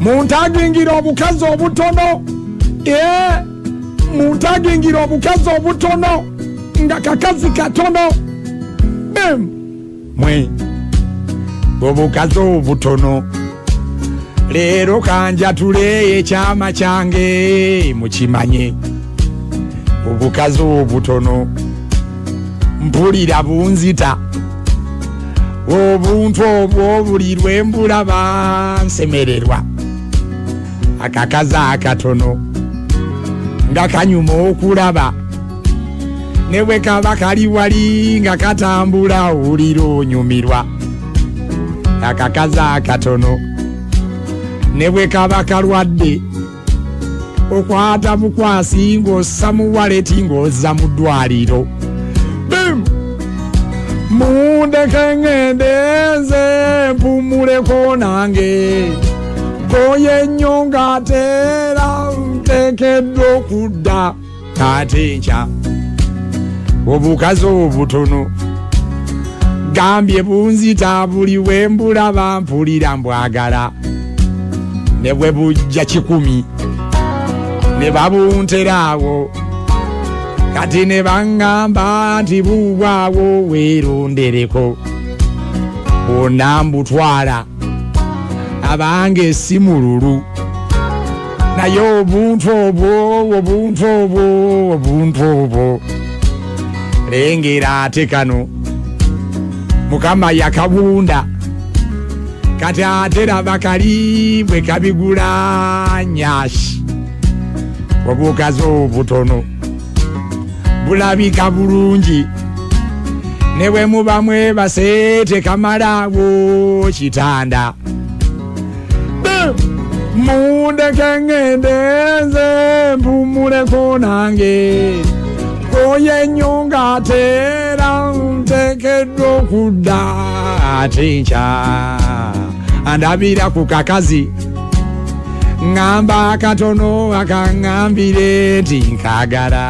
muntagingira obukazi obutono muntagingira obukazi obutono nga kakazi katono mwe obukazi obutono leero kanjatule ekyama kyange mukimanye obukazi obutono mpulira bunzita obuntu obwo obulirwa embulaba nsemererwa akakazi akatono nga kanyuma okulaba ne bwe kaba kali wali nga katambula owulira onyumirwa akakazi akatono ne bwe kaba kalwadde okwata bukwasi ng'ossa mu waleti ng'ozza mu ddwaliro mundeke ngende nze mpumuleko nange koye nnyo ng'ateera nteekeddwa okudda ate nkya obukazi obutono gambye bunzita buli we mbulaba mpulira mbwagala ne bwe bujja 100 ne babunteraawo kati ne baŋŋamba nti buubwawo weerondereko onambutwala abange si mululu naye obuntu obwo lengera ate kano mukama yakabunda kati ate laba kali bwe kabigula nyashi obukazi obutono bulabika bulungi ne bwe muba mwebase tekamalawo kitanda mundeke ngende nze mpumuleko nange koye nnyo ng'ateera nteekeddwa okudda ate nkya andabira ku kakazi ŋŋamba akatono akaŋŋambire nti nkagala